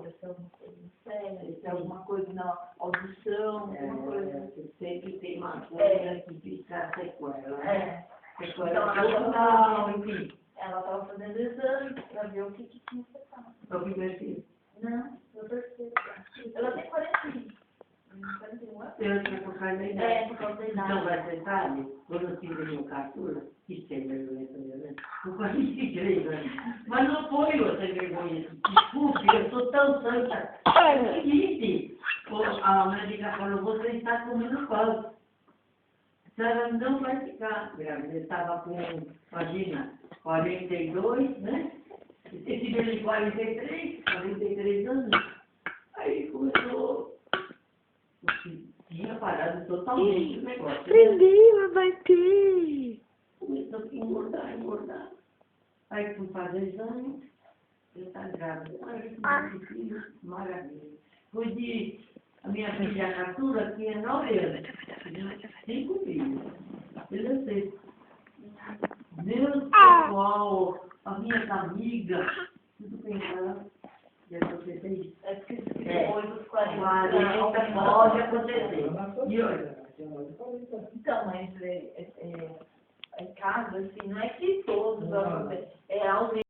olho, se é alguma coisa no cérebro, se é alguma coisa na audição, alguma coisa. Sempre tem uma coisa que fica sequela. É. Sequela Então, enfim. ela estava fazendo exame para ver o que tinha afetado. É o primeiro filho. Não, eu percebo. Ela tem 41 anos. Eu tinha por causa da idade. É, por causa da idade. Então, você sabe, quando eu tive meu 14, que sem vergonha também, né? Eu quase 23 anos. Mas não foi outra vergonha. Desculpe, eu sou tão santa. É o seguinte, a médica falou, você está comendo pão. A senhora não vai ficar grávida. Eu estava com, imagina, 42, né? Esse dele 43 anos. Aí começou... Tinha parado totalmente o negócio. Aprendi a bater. Começou a engordar. Aí fui fazer exame, eu estava grávida. Ai, que filho, maravilha. Foi de a minha filha a caçula tinha 9 anos. 5 filhos. Eu sei. Deus pessoal, as minhas amigas, tudo pensando. E aconteceu. É porque depois dos 40 pode acontecer. E olha. Então, mas em casa, assim, não é que todos vão acontecer. É aumento.